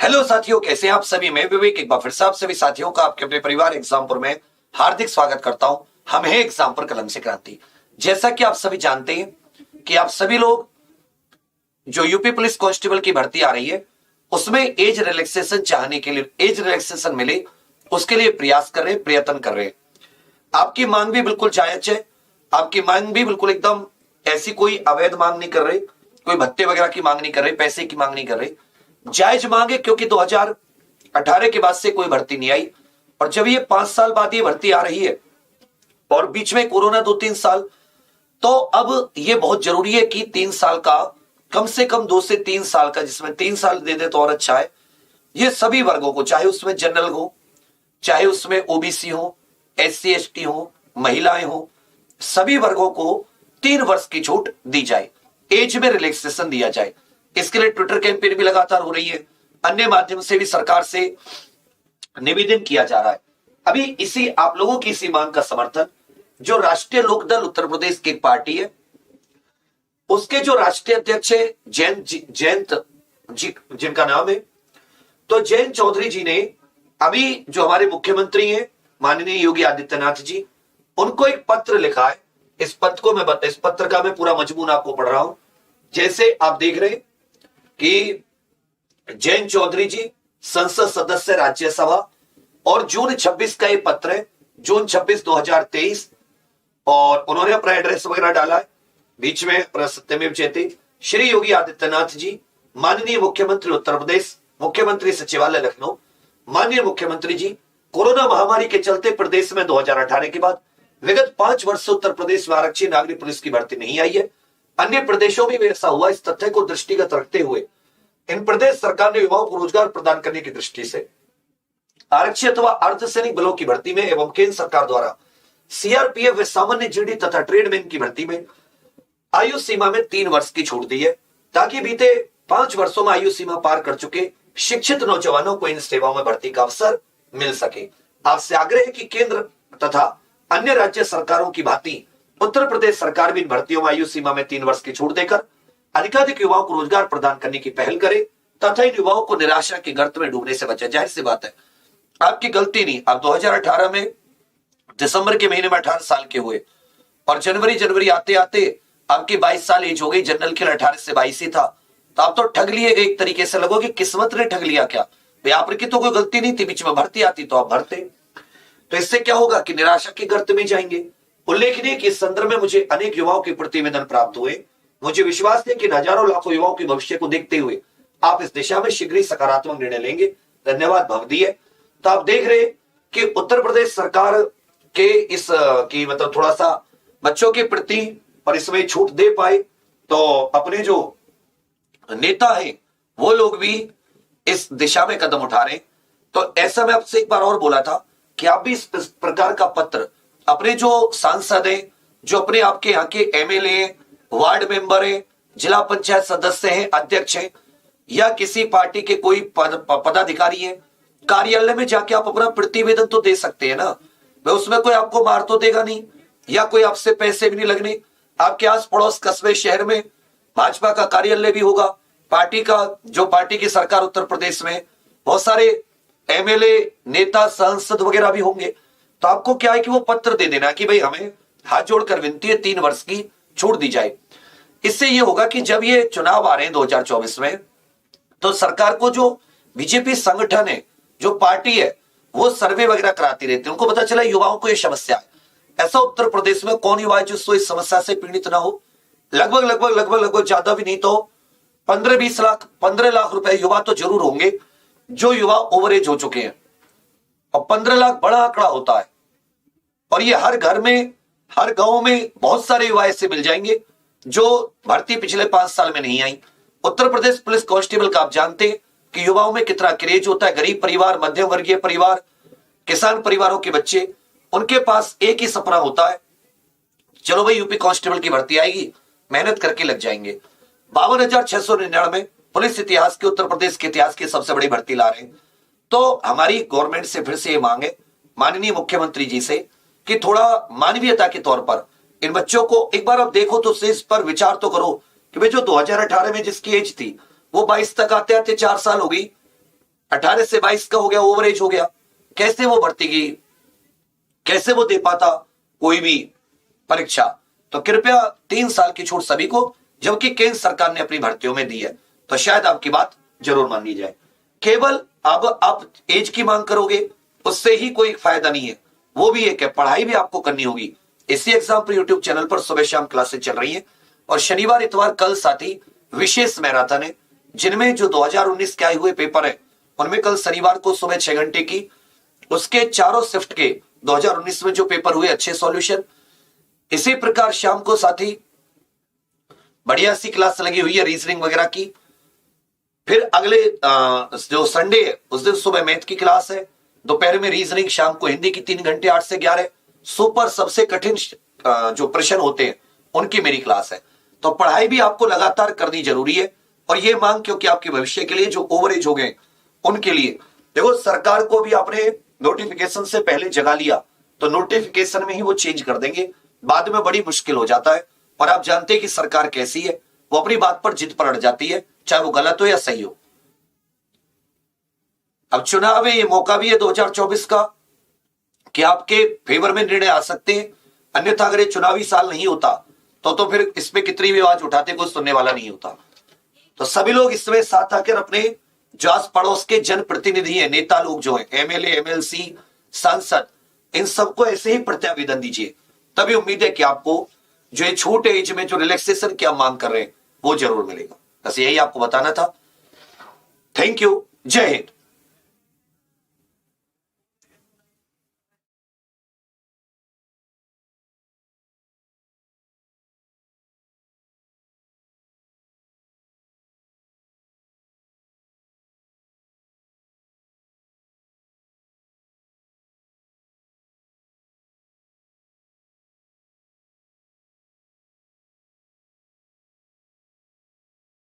Hello साथियों, कैसे हैं आप सभी। मैं विवेक एक बार फिर से आप सभी साथियों का आपके अपने परिवार एग्जामपुर में हार्दिक स्वागत करता हूं। हम हैं एग्जामपुर कलम से क्रांति। जैसा कि आप सभी जानते हैं कि आप सभी लोग जो यूपी पुलिस कांस्टेबल की भर्ती आ रही है उसमें एज रिलैक्सेशन चाहने के लिए, एज रिलैक्सेशन मिले उसके लिए प्रयास कर रहे हैं, प्रयत्न कर रहे हैं। आपकी मांग भी बिल्कुल जायज है। आपकी मांग भी बिल्कुल एकदम ऐसी कोई अवैध मांग नहीं कर रहे, कोई भत्ते वगैरह की मांग नहीं कर रहे, पैसे की मांग नहीं कर रहे, जायज मांग है। क्योंकि 2018 के बाद से कोई भर्ती नहीं आई और जब ये 5 साल बाद ये भर्ती आ रही है और बीच में कोरोना 2-3 साल, तो अब ये बहुत जरूरी है कि 3 साल का, कम से कम 2 से 3 साल का, जिसमें 3 साल दे दे तो और अच्छा है। ये सभी वर्गों को, चाहे उसमें जनरल हो, चाहे उसमें ओबीसी हो, SC ST हो, महिलाएं हो, सभी वर्गों को 3 वर्ष की छूट दी जाए, एज में रिलैक्सेशन दिया जाए। इसके लिए ट्विटर कैंपेन भी लगातार हो रही है, अन्य माध्यम से भी सरकार से निवेदन किया जा रहा है। अभी इसी आप लोगों की इसी मांग का समर्थन जो राष्ट्रीय लोकदल उत्तर प्रदेश की एक पार्टी है, उसके जो राष्ट्रीय अध्यक्ष है जयंत जी, जिनका नाम है, तो जयंत चौधरी जी ने अभी जो हमारे मुख्यमंत्री हैं माननीय योगी आदित्यनाथ जी, उनको एक पत्र लिखा है। इस पत्र का मैं पूरा मजमून आपको पढ़ रहा हूं। जैसे आप देख रहे हैं कि जयंत चौधरी जी संसद सदस्य राज्यसभा, और जून 26 का ये पत्र है, जून 26 2023, और उन्होंने अपना एड्रेस वगैरह डाला है बीच में, सत्यमेव जयते। श्री योगी आदित्यनाथ जी, माननीय मुख्यमंत्री उत्तर प्रदेश, मुख्यमंत्री सचिवालय लखनऊ। माननीय मुख्यमंत्री जी, कोरोना महामारी के चलते प्रदेश में 2018 के बाद विगत 5 वर्ष से उत्तर प्रदेश में आरक्षी नागरिक पुलिस की भर्ती नहीं आई है। अन्य प्रदेशों में भी ऐसा हुआ। इस तथ्य को दृष्टिगत रखते हुए इन प्रदेश सरकार ने युवाओं को रोजगार प्रदान करने की दृष्टि से आरक्षी अथवा अर्धसैनिक बलों की भर्ती में एवं केंद्र सरकार द्वारा CRPF व सामान्य GD तथा ट्रेडमैन की भर्ती में आयु सीमा में 3 वर्ष की छूट दी है, ताकि बीते 5 वर्षों में आयु सीमा पार कर चुके शिक्षित नौजवानों को इन सेवाओं में भर्ती का अवसर मिल सके। आपसे आग्रह है कि केंद्र तथा अन्य राज्य सरकारों की भांति उत्तर प्रदेश सरकार भी इन भर्तियों में आयु सीमा में 3 वर्ष की छूट देकर अधिकाधिक युवाओं को रोजगार प्रदान करने की पहल करे तथा इन युवाओं को निराशा के गर्त में डूबने से बचे। जाहिर सी बात है, आपकी गलती नहीं। आप 2018 में दिसंबर के महीने में 18 साल के हुए और जनवरी आते आते आपकी 22 साल एज हो गई। जनरल के 18 से 22 ही था, तो आप तो ठग लिए गए। एक तरीके से लगोगे किस्मत ने ठग लिया क्या भाई, आपकी तो कोई गलती नहीं थी, बीच में भर्ती आती तो आप भरते। तो इससे क्या होगा कि निराशा के गर्त में जाएंगे। उल्लेखनीय कि इस संदर्भ में मुझे अनेक युवाओं के प्रतिवेदन प्राप्त हुए। मुझे विश्वास है कि हजारों लाखों युवाओं के भविष्य को देखते हुए आप इस दिशा में शीघ्र ही सकारात्मक निर्णय लेंगे। धन्यवाद भवदीय। तो आप देख रहे कि उत्तर प्रदेश सरकार के इस की मतलब थोड़ा सा बच्चों के प्रति और इसमें छूट दे पाए, तो अपने जो नेता है वो लोग भी इस दिशा में कदम उठा रहे हैं। तो ऐसा मैं आपसे एक बार और बोला था कि आप भी इस प्रकार का पत्र अपने जो सांसद हैं, जो अपने आपके यहाँ के MLA, वार्ड मेंबर हैं, जिला पंचायत सदस्य हैं, अध्यक्ष हैं, या किसी पार्टी के कोई पदाधिकारी हैं, कार्यालय में जाके आप अपना प्रतिवेदन तो दे सकते हैं ना। मैं उसमें कोई आपको मार तो देगा नहीं, या कोई आपसे पैसे भी नहीं लगने। आपके आस पड़ोस कस्बे शहर में भाजपा का कार्यालय भी होगा, पार्टी का, जो पार्टी की सरकार उत्तर प्रदेश में, बहुत सारे MLA, नेता, सांसद वगैरह भी होंगे। तो आपको क्या है कि वो पत्र दे देना कि भाई हमें हाथ जोड़कर विनती है 3 वर्ष की छूट दी जाए। इससे ये होगा कि जब ये चुनाव आ रहे हैं 2024 में, तो सरकार को जो बीजेपी संगठन है, जो पार्टी है, वो सर्वे वगैरह कराती रहती है। उनको पता चला युवाओं को ये समस्या है। ऐसा उत्तर प्रदेश में कौन युवा है जो इस समस्या से पीड़ित ना हो। लगभग ज्यादा भी नहीं तो 15 लाख रुपए युवा तो जरूर होंगे जो युवा ओवर एज हो चुके हैं, और 15 लाख बड़ा आंकड़ा होता है। और ये हर घर में, हर गांव में बहुत सारे युवा ऐसे मिल जाएंगे जो भर्ती पिछले 5 साल में नहीं आई। उत्तर प्रदेश पुलिस कांस्टेबल का आप जानते हैं कि युवाओं में कितना क्रेज होता है। गरीब परिवार, मध्यम वर्गीय परिवार, किसान परिवारों के बच्चे, उनके पास एक ही सपना होता है, चलो भाई यूपी कांस्टेबल की भर्ती आएगी, मेहनत करके लग जाएंगे। 52,699 पुलिस इतिहास के, उत्तर प्रदेश के इतिहास की सबसे बड़ी भर्ती ला रहे हैं। तो हमारी गवर्नमेंट से फिर से ये मांग है, माननीय मुख्यमंत्री जी से, कि थोड़ा मानवीयता के तौर पर इन बच्चों को एक बार आप देखो तो इस पर विचार तो करो कि भाई जो 2018 में जिसकी एज थी वो 22 तक आते आते 4 साल हो गई, 18 से 22 का हो गया, ओवर एज हो गया, कैसे वो भर्ती की, कैसे वो दे पाता कोई भी परीक्षा। तो कृपया 3 साल की छूट सभी को, जबकि केंद्र सरकार ने अपनी भर्तियों में दी है, तो शायद आपकी बात जरूर मान ली जाए। केवल अब आप एज की मांग करोगे उससे ही कोई फायदा नहीं है, वो भी एक है, पढ़ाई भी आपको करनी होगी। इसी एग्जाम पर यूट्यूब चैनल पर सुबह शाम क्लासेस चल रही हैं, और शनिवार इतवार कल साथ ही विशेष मैराथन है, जिनमें जो 2019 के आए हुए पेपर है उनमें कल शनिवार को सुबह 6 घंटे की, उसके चारों शिफ्ट के 2019 में जो पेपर हुए अच्छे सॉल्यूशन। इसी प्रकार शाम को साथ ही बढ़िया सी क्लास लगी हुई है रीजनिंग वगैरह की। फिर अगले जो संडे है उस दिन सुबह मैथ की क्लास है, दोपहर में रीजनिंग, शाम को हिंदी की 3 घंटे 8 से 11। सुपर सबसे कठिन जो प्रश्न होते हैं उनकी मेरी क्लास है। तो पढ़ाई भी आपको लगातार करनी जरूरी है, और ये मांग क्योंकि आपके भविष्य के लिए जो ओवर एज हो गए उनके लिए। देखो सरकार को भी आपने नोटिफिकेशन से पहले जगा लिया तो नोटिफिकेशन में ही वो चेंज कर देंगे, बाद में बड़ी मुश्किल हो जाता है। और आप जानते हैं कि सरकार कैसी है, वो अपनी बात पर जिद पर अड़ जाती है, चाहे वो गलत हो या सही हो। अब चुनाव है, ये मौका भी है 2024 का कि आपके फेवर में निर्णय आ सकते हैं, अन्यथा अगर ये चुनावी साल नहीं होता तो फिर इसमें कितनी भी आवाज उठाते कोई सुनने वाला नहीं होता। तो सभी लोग इसमें साथ आकर अपने जो आस पड़ोस के जनप्रतिनिधि हैं, नेता लोग जो हैं, एमएलए एमएलसी सांसद, इन सबको ऐसे ही प्रत्यावेदन दीजिए, तभी उम्मीद है कि आपको जो ये छोटे एज में जो रिलैक्सेशन की आप मांग कर रहे हैं वो जरूर मिलेगा। बस यही आपको बताना था। थैंक यू, जय हिंद।